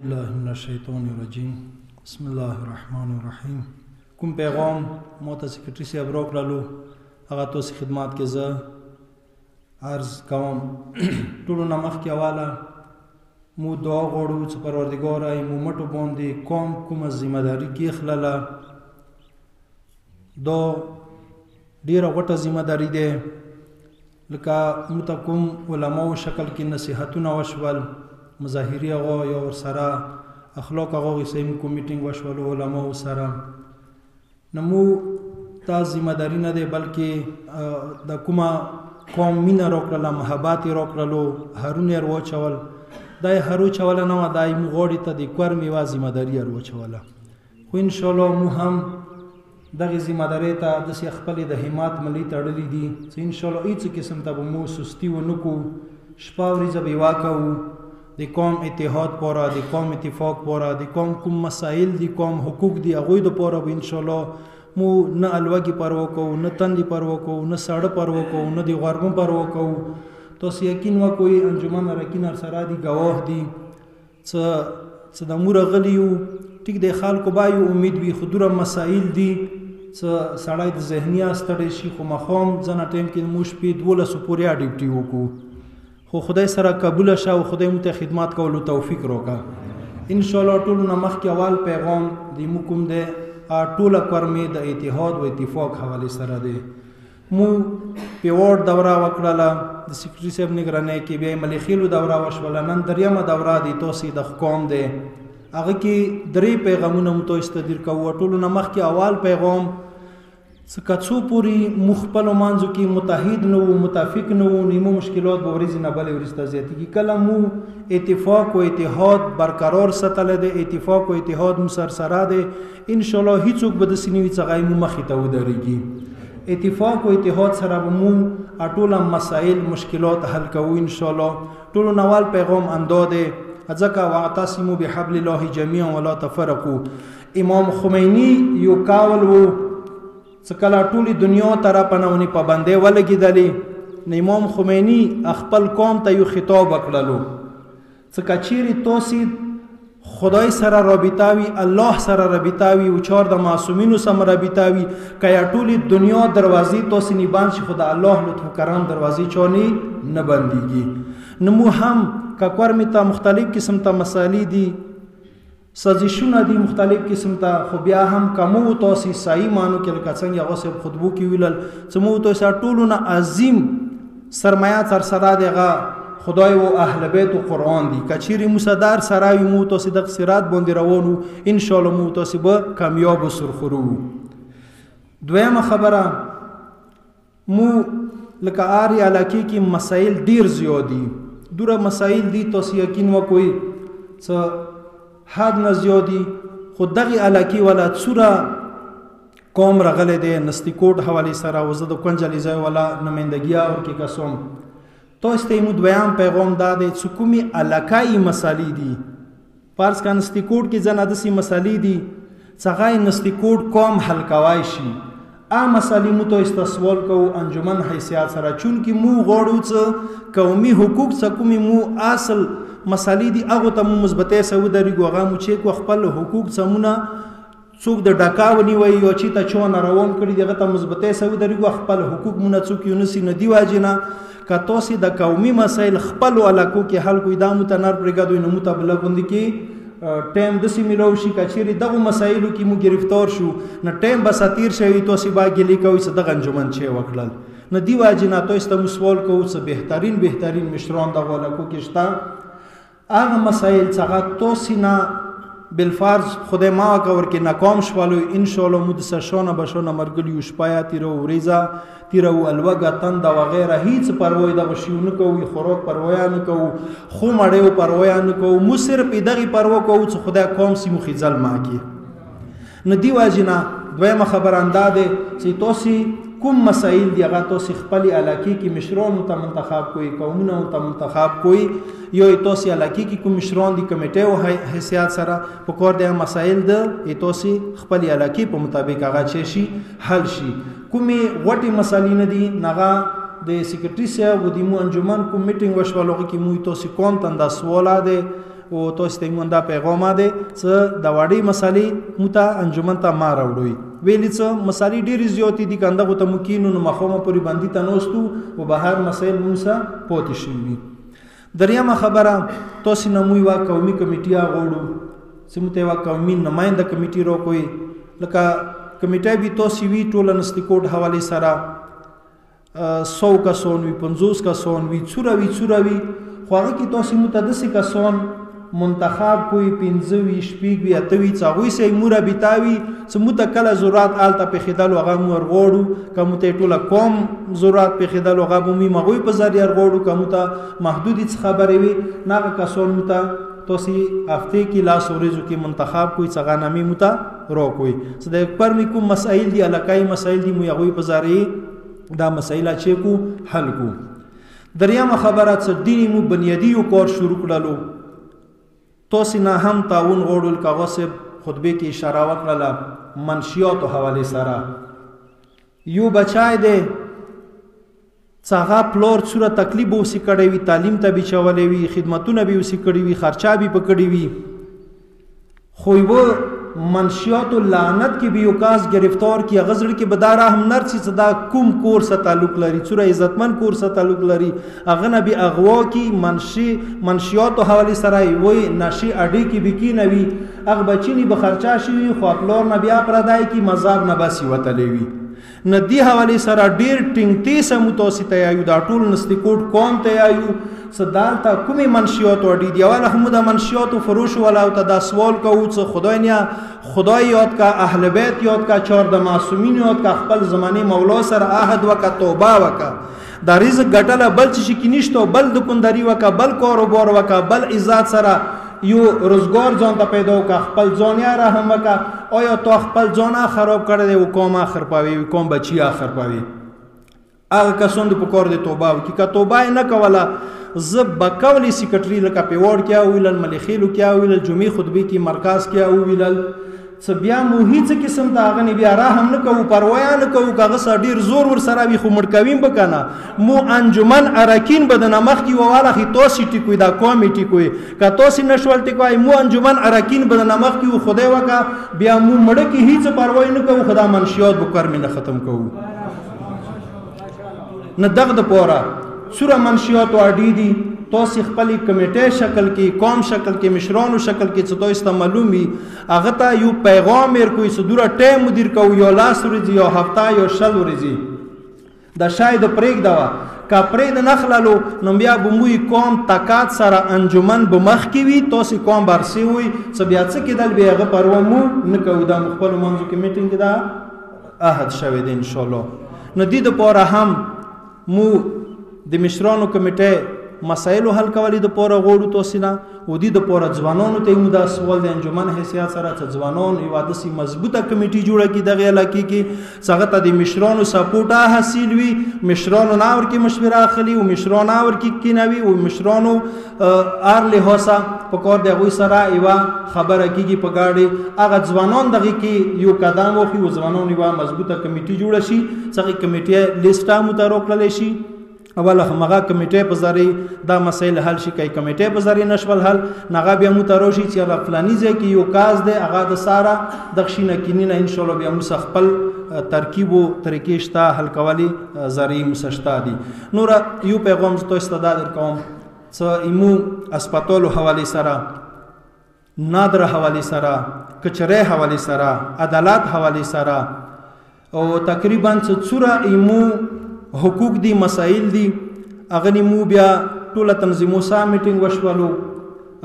الله من الشیطان الرجیم بسم الله الرحمن الرحیم. کوم پیغام موته سیکرټری صاحب راکړلو هغه تاسو خدمات کې زه عرض کوم. ټولو نه مخکې حواله مو دعا غواړو چې پروردګاره مو مټو باندې کومه ذمہ داري کېښلله. دا ډېره غټه ذمہ داري دی، لکه موږ ته کوم علماو شکل کې نصیحتونه وشول، مظاهري هغه یا ورسره اخلاق هغه صحیح کوم میټینګ وشول علماو سره، نو مو تا ذمہ داري نه دی بلکې د کومه قوم مینه راکړله، محبت یې راکړلو، هرونه یې واچول. دا یې هر واچوله نه وه، دا یې موږ غواړي ته د کور میوه ذمہ داري یې واچوله. خو انشاءالله مو هم دغه ذمہ دارۍ ته داسې خپلې د همت ملي تړلي دي چې انشاءالله هېڅ قسم ته به مو سستي ونه کړو، شپه ورځ به یې کوو د قوم اتحاد پاره، د قوم اتفاق پاره، د قوم کوم مسائل دي، قوم حقوق دي، هغوی دپاره به انشاءالله مو نه الوګي پروا کوو، نه تندې پروا کوو، نه ساړه پروا کوو، نه د غرمه پروا کوو. تاسو یقین وکړئ انجمن ارکین سره دي، ګواه دي څه د مو راغلي یو. ټیک دی، خلکو به یو امید وي، خو دومره مسایل دي څه سړی د ذهني ستړی شي. خو ماښام ځنه ټایم کې موږ شپې 12 پورې ډیوټي وکړو، خو خدای سره قبوله شه او خدای موږ ته خدمات کولو توفیق راکړه. انشاءالله ټولو نه مخکې اول پیغام د موږ کوم دی ټوله کورمې د اتحاد و اتفاق حوالې سره دی. مو پیوړ دوره وکړله د سیکرټري صاحب نګرانۍ کې، بیا یې ملیخیلو دوره وشوله، نن دریمه دوره دی تاسې د قوم دی. هغه کې 3 پیغامونه مو تاسو ته در کوو. ټولو نه مخکې اول پیغام څه څو پورې مو خپلو منځو کې متحد نه وو، متفق نه وو، نیمه مشکلات به ورځې نه بلې ورځې ته زیاتېږي. کله مو اتفاق و اتحاد برقرار ساتلی دی، اتفاق و اتحاد مو سرسره دی، انشاءالله هیڅوک به داسې نه وي چې هغه مو مخې ته ودرېږي. اتفاق و اتحاد سره به مو ټوله مسایل مشکلات حل کوو انشاءالله. ټولو نه اول پیغام اندا دی، ځکه واعتصموا بحبل الله جميعا ولا تفرقوا. امام خمیني یو کاول وو څه کله ټولې دنیا طرفه نه ونې پابندۍ ولګېدلې، نو امام خمیني خپل قوم ته یو خطاب وکړلو څه که چیرې تاسې خدای سره رابطه وي، الله سره رابطه وي، او چار د معصومینو سره رابطه وي، که یا ټولې دنیا دروازې تاسې نه بند شي، خو د الله لطف و کرم دروازې چانې نه بندېږي. نو مو هم که کورمې ته مختلف قسم ته مسالې دي، سازشونه دي مختلف قسم ته، خو بیا هم که مو تاسې صحیح معنو کې لکه څنګه هغه صاحب خطبو کې ویلل چې مو تاسې ټولو نه عظیم سرمایه سرسره دی هغه خدای و اهل بیت و قرآن دي. که چیرې مو صدر سره وي، مو تاسې دغه صراط باندې روان وو، انشاءالله مو تاسې به کامیاب و سرخرو. دویمه خبره، مو لکه هرې علاقې کې مسایل ډیر زیات دي، دوره مسایل دي، تاسې یقین وکړئ څه حد نه زیات دي. خو دغې علاقې والا څوره قوم راغلی دی نستی کوټ حوالې سره، او زه د کونج علیزی والا نمایندګي ورکې کسوم. تاسو ته مو دویم پیغام دا دی چې کومې علاقایي مسالې دي، فرض که نستی کوټ کې ځنه داسې مسالې دي چې هغه یې نستی کوټ قوم حل کوی شي، مسالې مو تاسو ته سوال کوو انجمن حیثیت سره، چونکې مو غواړو چې قومي حقوق څه کومې مو اصل مسالې دي هغو ته مو مثبتۍ سره ودرېږو، هغه مو چیک و خپل حقوق څمونه څوک د ډاکا ونیوی یا چېرته چا نه روان کړي دي هغه ته مثبتۍ سره ودرېږو، خپل حقوق مو نه څوک یونسي. نه دې وجې نه که تاسې د قومي مسایل خپلو علاقو کې حل کوئ، دا مو ته نر پرېږدو، نو مو ته بله غوندې کې ټایم داسې میلاو شي که چیرې دغو مسایلو کې مو ګرفتار شو، نو ټایم به تیر شوي، تاسې به ګیلې کوئ چې دغه انجمن چې وکړل. نو دې وجې نه تاسو ته مو سوال کوو چې بهترین مشران دغو علاقو کې شته، هغه مسایل چې هغه تاسې نه بالفرض خدای ما وکړ کې ناکام شولو، انشاءالله مو د سشانه بشانه مرګلي یو شپه یا تیره ورځه تیره الوګه تنده وغیره هیڅ پروا دغه شی نه کوو، خوراک پروا نه کوو، خو مړیو پروا نه کوو، مو صرف دغې پروا کوو چې خدای قوم سي مو خجل ما کې. نو دې وجې نه دویمه خبره اندا دی چې تاسې کوم مسایل دی هغه تاسې خپلې علاقې کې مشرانو ته منتخب کوئ، قومونو ته منتخب کوئ، یا تاسې علاقې کې کوم مشران دي کمیټې او حیثیت سره پکار دی مسایل د تاسې خپلې علاقې په مطابق هغه چې شي حل شي. کومې غټې مسالې نه دي، هغه د سیکرټري صاحب و د مو انجمن کوم میټینګ وشول هغې کې مو تاسې قوم ته دا سواله دی او تاسو ته مونږ دا پیغام ده چې د واړې مسالې موته انجمن ته ما راوړوي ویلې څه مسالې ډېرې زیاتې دي کنده غو ته مکینو نو مخومه پوری باندې ته نوستو او بهر مسایل مونږه پوتې شي دریمه خبره تاسو نه مو یو قومي کمیټه غوړو سمته یو قومي نماینده کمیټه رو کوي لکه کمیټه به تاسو وی ټول نستیکوټ حواله سره 100 کسان وی 50 کسان وی څوروي خو هغه کې تاسو متدسي کسان منتخب کوئی 15 شپږ وی اتوي څاوي سي مور بيتاوي چې متکله ضرورت آلته په خدل وغه مور غوړو کوم ته ټوله کوم ضرورت په خدل وغه بومي مغوي په ذریعہ غوړو کوم ته محدودي خبرې وي ناغه کسان مته تاسو هفته کې لاس ورځو کې منتخب کوئی څنګه نامي مته رو کوئی چې د پر می کوم مسائل دي الکای مسائل دي مو یغوي په ذریعہ دا مسائل چې کو حل کو دریمه خبره چې دیني مو بنیادی کور شروع کړلو تاسو نه هم تعاون غوړل کاغذ خطبه کې اشاره وکړه منشیات حواله سره یو بچای دې څنګه پلور صورت تکلیف وسی کړی وی تعلیم ته به چولې وی خدمتونه به وسی کړی وی خرچا به پکړی وی خو یو منشیات لعنت کې به یو کاس گرفتار کی غزر کې بدارا هم نرسي صدا کوم کور سره تعلق لري څوره عزتمن کور سره تعلق لري اغه نه به اغوا کی منشیات حواله سره وي نشي اډي کې بکی نوي اغه بچینی به خرچا شي خو خپلور نه بیا پردای کی مزاب نه باسي وتلوي ندی حواله سره ډیر ټینګ سم متوسطه یو دا ټول نستیکوټ قوم ته یو صدال تا کومي منشیات وړي دی والا هم د منشیات فروش ولا او دا سوال کو چې خدای نه خدای یاد کا اهل بیت یاد کا چور د معصومین یاد کا خپل زمانه مولا سره عهد وک توبه وک دا رزق ګټله بل چې کی نشته بل د کندري وک بل کاروبار وک بل عزت سره یو روزګار ځان ته پیدا وک خپل ځان یا رحم وک آیا تو خپل ځان خراب کړی دی او کوم اخر پاوي کوم بچي اخر پاوي هغه کسان د پکور د توبه وکي که توبه نه کوله زب بکولی سیکرټری لکه پیوړ کیا ویلل ملخیلو کیا ویلل جمعې خطبه کې مرکز کیا ویلل څه بیا مو هیڅ قسم ته هغه نه بیا رحم نه کوو پروا نه کوو کاغه سړي زور ور سره وي خو مړکویم بکنه مو انجمن اراکین بدن مخ کی واله خي توسي ټیکوي دا کمیټي کوي که توسي نشول ټیکوي مو انجمن اراکین بدن مخ کی خدای وکا بیا مو مړ کی هیڅ پروا نه کوو خدا منشیات بکر مې نه ختم کوو نه دغه د پورا سوره منشیات اډی دي تاسو خپل کمیټه شکل کې قوم شکل کې مشرانو شکل کې څه دوی ست معلومي هغه ته یو پیغام ور کوئی صدوره ټیم مدیر کو یو لاس ورځي یو هفته یو شل ورځي دا شاید پرېګ دا کا پرېد نخللو نو بیا بموي قوم تکات سره انجمن بمخ کې وي تاسو قوم برسي وي څه بیا څه کېدل بیا هغه پروا مو نه کو دا خپل منځو کې میټینګ دا احد شوي دي ان شاء الله نو دې د پوره هم مو د مشرانو کمیټه مسائل حل کولی د پوره غوړو توسینه او د پوره ځوانانو ته مودا سوال د انجمن حیثیت سره چې ځوانان یو داسې مضبوطه کمیټي جوړه کی دغه علاقې کې څنګه ته د مشرانو سپورټ حاصل وي مشرانو ناور کې مشوره اخلي او مشرانو ناور کې کینوي او مشرانو ار له هوسا په کور د غوي سره یو خبره کیږي په گاډي هغه ځوانان دغه کې یو قدم وخی او ځوانان یو مضبوطه کمیټي جوړه شي څنګه کمیټه لیسټه متروکل شي اوله هغه کمیټه په ذریعہ دا مسایل حل شي کوي کمیټه په ذریعہ نشول حل نغه بیا مو تروشي چې را فلانی ځای کې یو کاز دی هغه د سارا دښینه کینینه ان شاء الله بیا مو خپل ترکیب او طریقې شته حل کولی ذریعہ مسشتا دي نور یو پیغام ته استعداد کوم څه ایمو اسپیټالو حواله سره نادر حواله سره کچره حواله سره عدالت حواله سره او تقریبا څوره ایمو حقوق دي مسائل دي اغه مو بیا ټوله تنظیمو سره میټینګ وشولو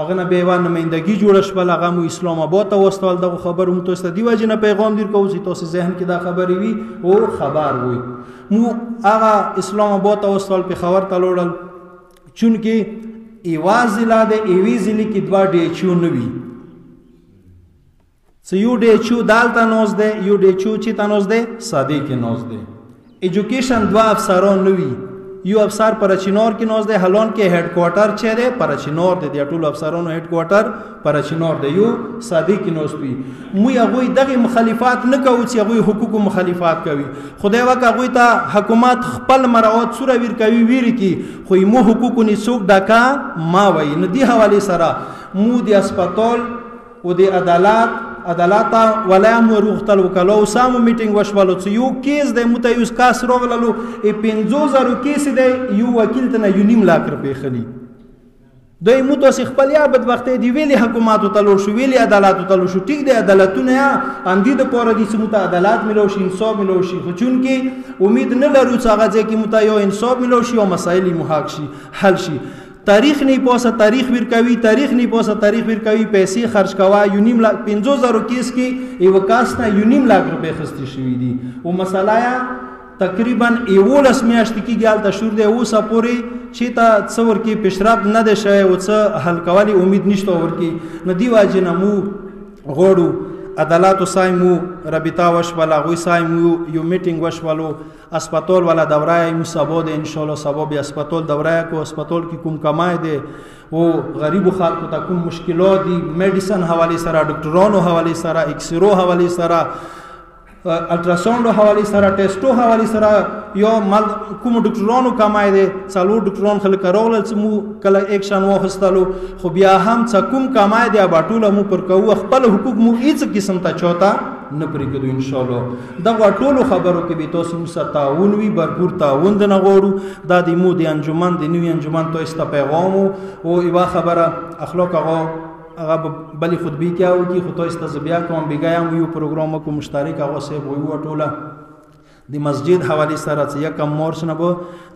اغه نه بیا نمائندګي جوړ شول هغه مو اسلام آباد ته وستول دغه خبر مو تاسو دی وجنه پیغام دیر کوو چې تاسو ذهن کې دا خبرې وي او خبر وي مو هغه اسلام آباد ته وستول په خبر تلوړل چونکه ایواز لاده ایویز لیکي دوا ډی چو نوي سې یو ډی چو دالته نوز ده یو ډی چو چې تنوز ده ساده کې نوز ده ایجوکیشن دوا افسران نوي یو افسر پرچینور کې نوز ده هلون کې هډ کوارټر چه ده پرچینور ده د ټول افسرانو هډ کوارټر پرچینور ده یو ساده کې نوز پی مو هغه دغه مخالفات نه کوي چې هغه حقوق مخالفات کوي خدای وکه هغه ته حکومت خپل مراعات سره ور کوي ویر کی خو مو حقوق نه څوک ډکا ما وای نه دی حواله سره مو د اسپیټال او د عدالت ولا مو روغتل وکلو سامو میټینګ وشولو چې یو کیس د متیوس کاس روغللو 50000 کیس دی یو وکیل ته 1.5 لک روپۍ خلی دوی مو تاسو خپل یا بدبختی دی ویلي حکومت تلور شو ویلي عدالت تلور شو ټیک دی عدالتونه یا اندی د پوره دي چې مت عدالت ملو شي انصاف ملو شي خو چون کې امید نه لرو چې هغه ځکه مت یو انصاف ملو شي او مسایل محاق شي حل شي تاریخ نه پوسه تاریخ ورکوي تاریخ نه پوسه تاریخ ورکوي پیسې خرج کوا 1.5 لک 50000 کیس کې یو کاس نه 1.5 لک روپۍ خسته شوی دي او مسله یا تقریبا 11 میاشتې کې ګال د شور دی اوسه پوری چې تا تصور کې پیشرفت نه ده شوی او څه حل کولی امید نشته ورکی نه دی واجب نه مو غوړو عدالت سایمو رابطه وشولا غوي سایمو یو میټینګ وشولو اسپیټال والا دورای مو سبا ده ان شاء الله سبا به اسپیټال دورای کو اسپیټال کې کوم کمای ده او غریب خلکو ته کوم مشکلات دي میډیسن حواله سره ډاکټرانو حواله سره ایکسرو حواله سره الټراساوند حواله سره ټیسټو حواله سره یو مال کوم ډاکټرانو کمای دي څلور ډاکټران خلک راغلل چې مو کله اکشن واخستلو خو بیا هم څه کوم کمای دي باټوله مو پر کوو خپل حقوق مو هیڅ قسم ته چوتا نه پرې کېدو ان شاء الله دا ټولو خبرو کې به تاسو مو سره تعاون وي برپور تعاون نه غواړو دا د مو د انجمن د نوې انجمن تاسو ته پیغام او یو خبره اخلاق هغه بلی خطبی کیا او کی خطو استزبیا کوم بګایم یو پروګرام کو مشترک هغه سه وو ټوله د مسجد حواله سره چې یکم مورس نه بو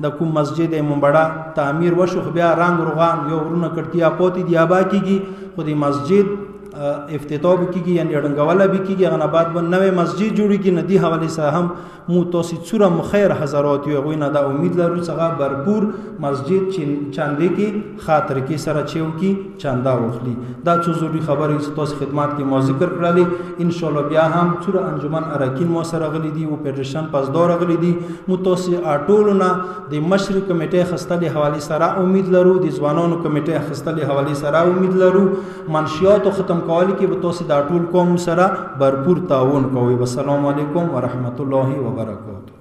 د کوم مسجد منبړه تعمیر وشو بیا رنگ روغان یو ورونه کټیا پوتی دی ابا کیږي خو د مسجد افتتاح کیږي یعنی اډنګواله به کیږي هغه بعد به نوې مسجد جوړی کی ندی حواله سره هم مو تاسو څوره مخیر حضرات یو غوینه دا امید لرو څنګه برپور مسجد چاندې کی خاطر کی سره چیو کی چاندا وخلی دا څو ضروري خبرې چې تاسو خدمات کې مو ذکر کړلې ان شاء الله بیا هم څوره انجمن اراکین مو سره غلي دي او فدریشن پاسدار غلي دي مو تاسو اټولونه د مشرق کمیټې خستلې حواله سره امید لرو د ځوانانو کمیټې خستلې حواله سره امید لرو منشیات ختم کول کې به تاسو د ټول قوم سره برپور تعاون کوئ. والسلام علیکم ورحمت الله وبرکاته.